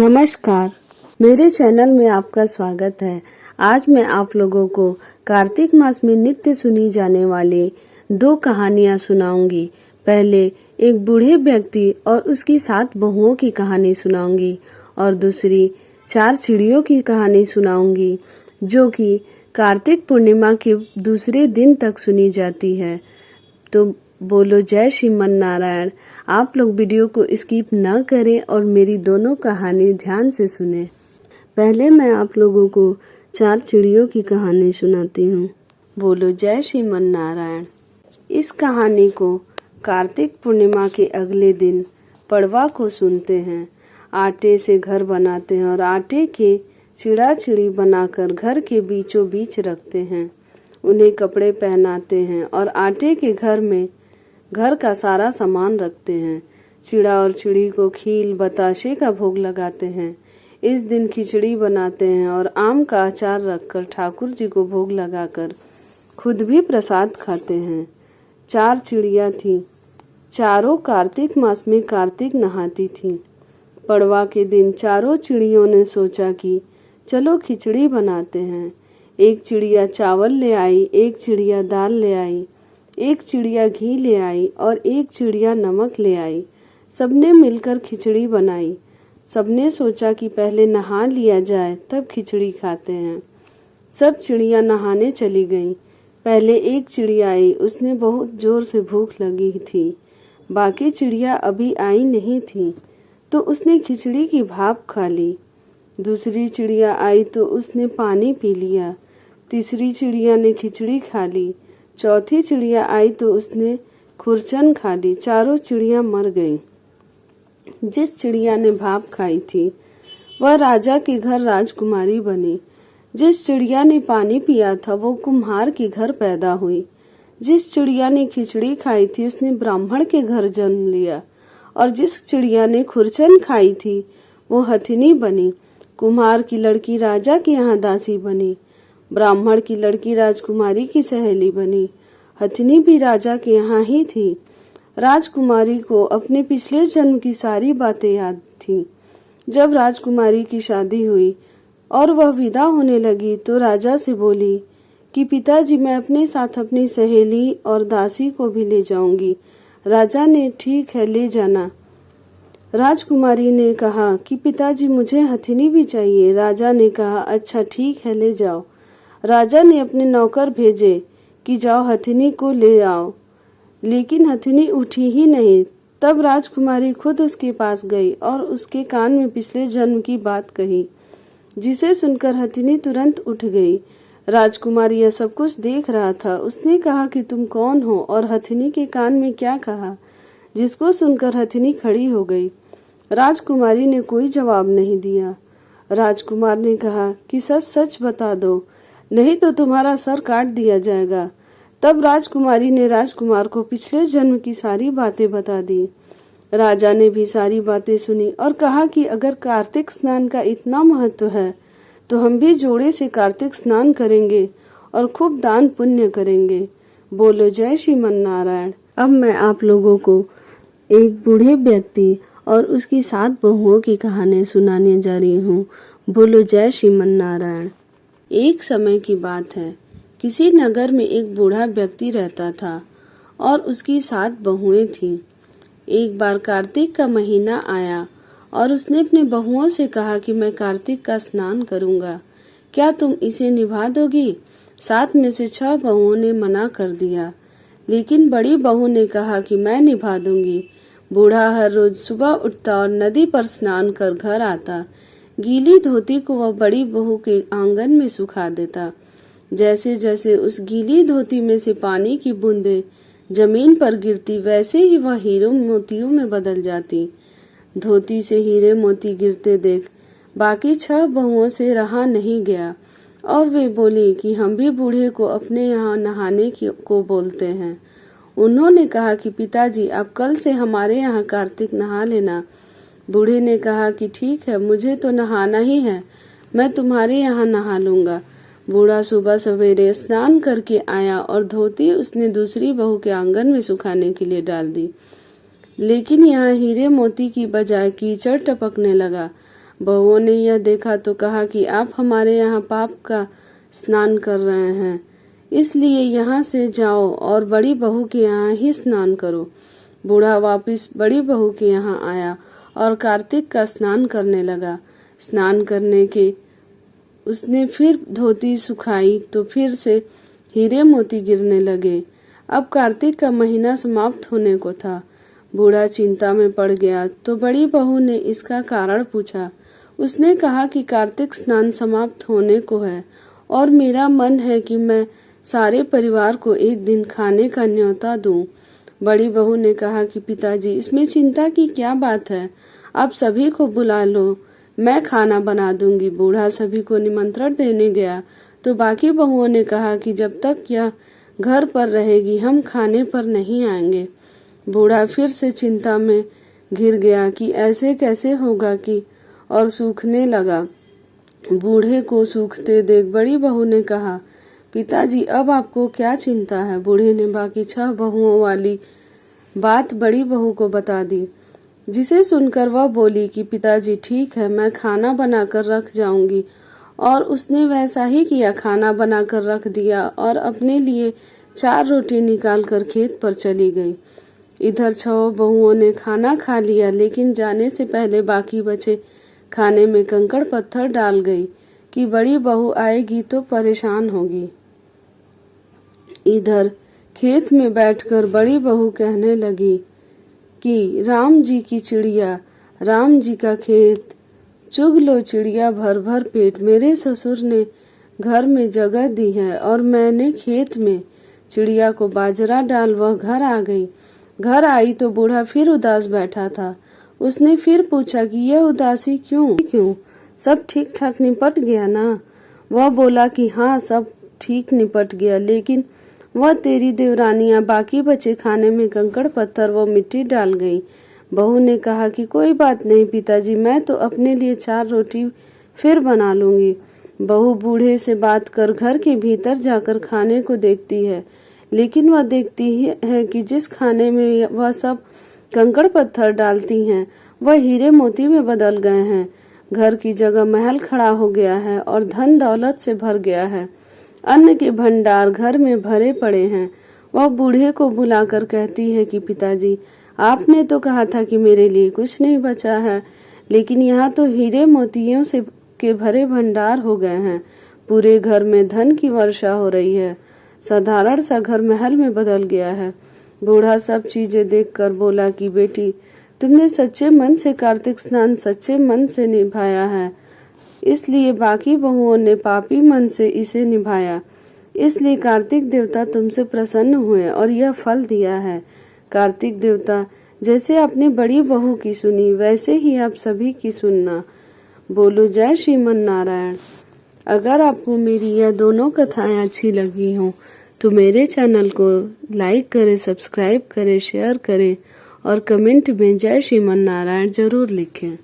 नमस्कार, मेरे चैनल में आपका स्वागत है। आज मैं आप लोगों को कार्तिक मास में नित्य सुनी जाने वाली 2 कहानियां सुनाऊंगी। पहले एक बूढ़े व्यक्ति और उसकी 7 बहुओं की कहानी सुनाऊंगी और दूसरी 4 चिड़ियों की कहानी सुनाऊंगी, जो कि कार्तिक पूर्णिमा के दूसरे दिन तक सुनी जाती है। तो बोलो जय श्रीमन नारायण। आप लोग वीडियो को स्किप न करें और मेरी दोनों कहानी ध्यान से सुने। पहले मैं आप लोगों को 4 चिड़ियों की कहानी सुनाती हूँ। बोलो जय श्रीमन नारायण। इस कहानी को कार्तिक पूर्णिमा के अगले दिन पड़वा को सुनते हैं। आटे से घर बनाते हैं और आटे के चिड़ा चिड़ी बनाकर घर के बीचों बीच रखते हैं। उन्हें कपड़े पहनाते हैं और आटे के घर में घर का सारा सामान रखते हैं। चिड़ा और चिड़ी को खील बताशे का भोग लगाते हैं। इस दिन खिचड़ी बनाते हैं और आम का अचार रखकर ठाकुर जी को भोग लगाकर खुद भी प्रसाद खाते हैं। 4 चिड़िया थी। चारों कार्तिक मास में कार्तिक नहाती थी। पड़वा के दिन चारों चिड़ियों ने सोचा कि चलो खिचड़ी बनाते हैं। एक चिड़िया चावल ले आई, एक चिड़िया दाल ले आई, एक चिड़िया घी ले आई और एक चिड़िया नमक ले आई। सबने मिलकर खिचड़ी बनाई। सबने सोचा कि पहले नहा लिया जाए तब खिचड़ी खाते हैं। सब चिड़िया नहाने चली गईं। पहले एक चिड़िया आई, उसने बहुत जोर से भूख लगी थी। बाकी चिड़िया अभी आई नहीं थी तो उसने खिचड़ी की भाप खा ली। दूसरी चिड़िया आई तो उसने पानी पी लिया। तीसरी चिड़िया ने खिचड़ी खा ली। चौथी चिड़िया आई तो उसने खुरचन खा ली। चारों चिड़िया मर गईं। जिस चिड़िया ने भाप खाई थी वह राजा के घर राजकुमारी बनी। जिस चिड़िया ने पानी पिया था वो कुम्हार के घर पैदा हुई। जिस चिड़िया ने खिचड़ी खाई थी उसने ब्राह्मण के घर जन्म लिया और जिस चिड़िया ने खुरचन खाई थी वो हथिनी बनी। कुम्हार की लड़की राजा के यहाँ दासी बनी। ब्राह्मण की लड़की राजकुमारी की सहेली बनी। हथिनी भी राजा के यहाँ ही थी। राजकुमारी को अपने पिछले जन्म की सारी बातें याद थी। जब राजकुमारी की शादी हुई और वह विदा होने लगी तो राजा से बोली कि पिताजी, मैं अपने साथ अपनी सहेली और दासी को भी ले जाऊंगी। राजा ने ठीक है, ले जाना। राजकुमारी ने कहा कि पिताजी, मुझे हथिनी भी चाहिए। राजा ने कहा अच्छा ठीक है, ले जाओ। राजा ने अपने नौकर भेजे कि जाओ हथिनी को ले आओ, लेकिन हथिनी उठी ही नहीं। तब राजकुमारी खुद उसके पास गई और उसके कान में पिछले जन्म की बात कही, जिसे सुनकर हथिनी तुरंत उठ गई। राजकुमारी यह सब कुछ देख रहा था। उसने कहा कि तुम कौन हो और हथिनी के कान में क्या कहा, जिसको सुनकर हथिनी खड़ी हो गई। राजकुमारी ने कोई जवाब नहीं दिया। राजकुमार ने कहा कि सच सच बता दो, नहीं तो तुम्हारा सर काट दिया जाएगा। तब राजकुमारी ने राजकुमार को पिछले जन्म की सारी बातें बता दी। राजा ने भी सारी बातें सुनी और कहा कि अगर कार्तिक स्नान का इतना महत्व है तो हम भी जोड़े से कार्तिक स्नान करेंगे और खूब दान पुण्य करेंगे। बोलो जय श्रीमन नारायण। अब मैं आप लोगों को एक बूढ़े व्यक्ति और उसकी 7 बहुओं की कहानी सुनाने जा रही हूँ। बोलो जय श्रीमन नारायण। एक समय की बात है। किसी नगर में एक बूढ़ा व्यक्ति रहता था और उसकी 7 बहुएं थीं। एक बार कार्तिक का महीना आया और उसने अपने बहुओं से कहा कि मैं कार्तिक का स्नान करूंगा, क्या तुम इसे निभा दोगी? 7 में से 6 बहुओं ने मना कर दिया, लेकिन बड़ी बहू ने कहा कि मैं निभा दूंगी। बूढ़ा हर रोज सुबह उठता और नदी पर स्नान कर घर आता। गीली धोती को वह बड़ी बहू के आंगन में सुखा देता। जैसे जैसे उस गीली धोती में से पानी की बूंदें जमीन पर गिरती, वैसे ही वह हीरों मोतियों में बदल जाती। धोती से हीरे मोती गिरते देख बाकी 6 बहुओं से रहा नहीं गया और वे बोली कि हम भी बूढ़े को अपने यहाँ नहाने को बोलते हैं। उन्होंने कहा कि पिताजी, आप कल से हमारे यहाँ कार्तिक नहा लेना। बूढ़े ने कहा कि ठीक है, मुझे तो नहाना ही है, मैं तुम्हारे यहाँ नहा लूंगा। बूढ़ा सुबह सवेरे स्नान करके आया और धोती उसने दूसरी बहू के आंगन में सुखाने के लिए डाल दी, लेकिन यहाँ हीरे मोती की बजाय कीचड़ टपकने लगा। बहुओं ने यह देखा तो कहा कि आप हमारे यहाँ पाप का स्नान कर रहे हैं, इसलिए यहाँ से जाओ और बड़ी बहू के यहाँ ही स्नान करो। बूढ़ा वापिस बड़ी बहू के यहाँ आया और कार्तिक का स्नान करने लगा। स्नान करने के उसने फिर धोती सुखाई तो फिर से हीरे मोती गिरने लगे। अब कार्तिक का महीना समाप्त होने को था। बूढ़ा चिंता में पड़ गया तो बड़ी बहू ने इसका कारण पूछा। उसने कहा कि कार्तिक स्नान समाप्त होने को है और मेरा मन है कि मैं सारे परिवार को एक दिन खाने का न्योता दूं। बड़ी बहू ने कहा कि पिताजी, इसमें चिंता की क्या बात है, आप सभी को बुला लो, मैं खाना बना दूंगी। बूढ़ा सभी को निमंत्रण देने गया तो बाकी बहुओं ने कहा कि जब तक यह घर पर रहेगी हम खाने पर नहीं आएंगे। बूढ़ा फिर से चिंता में घिर गया कि ऐसे कैसे होगा कि और सूखने लगा। बूढ़े को सूखते देख बड़ी बहू ने कहा, पिताजी अब आपको क्या चिंता है। बूढ़े ने बाकी 6 बहुओं वाली बात बड़ी बहू को बता दी, जिसे सुनकर वह बोली कि पिताजी ठीक है, मैं खाना बनाकर रख जाऊंगी। और उसने वैसा ही किया, खाना बनाकर रख दिया और अपने लिए 4 रोटी निकाल कर खेत पर चली गई। इधर 6 बहुओं ने खाना खा लिया, लेकिन जाने से पहले बाकी बचे खाने में कंकड़ पत्थर डाल गई कि बड़ी बहू आएगी तो परेशान होगी। इधर खेत में बैठकर बड़ी बहू कहने लगी कि राम जी की चिड़िया, राम जी का खेत, चुग लो चिड़िया भर भर पेट। मेरे ससुर ने घर में जगह दी है और मैंने खेत में चिड़िया को बाजरा डाल वह घर आ गई। घर आई तो बूढ़ा फिर उदास बैठा था। उसने फिर पूछा कि यह उदासी क्यों? सब ठीक ठाक निपट गया ना? वह बोला कि हाँ, सब ठीक निपट गया, लेकिन वह तेरी देवरानियां बाकी बचे खाने में कंकड़ पत्थर व मिट्टी डाल गई। बहू ने कहा कि कोई बात नहीं पिताजी, मैं तो अपने लिए 4 रोटी फिर बना लूंगी। बहू बूढ़े से बात कर घर के भीतर जाकर खाने को देखती है, लेकिन वह देखती है कि जिस खाने में वह सब कंकड़ पत्थर डालती हैं वह हीरे मोती में बदल गए हैं। घर की जगह महल खड़ा हो गया है और धन दौलत से भर गया है। अन्न के भंडार घर में भरे पड़े हैं। वह बूढ़े को बुलाकर कहती है कि पिताजी, आपने तो कहा था कि मेरे लिए कुछ नहीं बचा है, लेकिन यहाँ तो हीरे मोतियों से के भरे भंडार हो गए हैं। पूरे घर में धन की वर्षा हो रही है। साधारण सा घर महल में बदल गया है। बूढ़ा सब चीजें देखकर बोला कि बेटी, तुमने सच्चे मन से कार्तिक स्नान सच्चे मन से निभाया है, इसलिए बाकी बहुओं ने पापी मन से इसे निभाया। इसलिए कार्तिक देवता तुमसे प्रसन्न हुए और यह फल दिया है। कार्तिक देवता जैसे अपनी बड़ी बहू की सुनी, वैसे ही आप सभी की सुनना। बोलो जय श्रीमन नारायण। अगर आपको मेरी यह दोनों कथाएं अच्छी लगी हों तो मेरे चैनल को लाइक करें, सब्सक्राइब करें, शेयर करें और कमेंट में जय श्रीमन नारायण जरूर लिखें।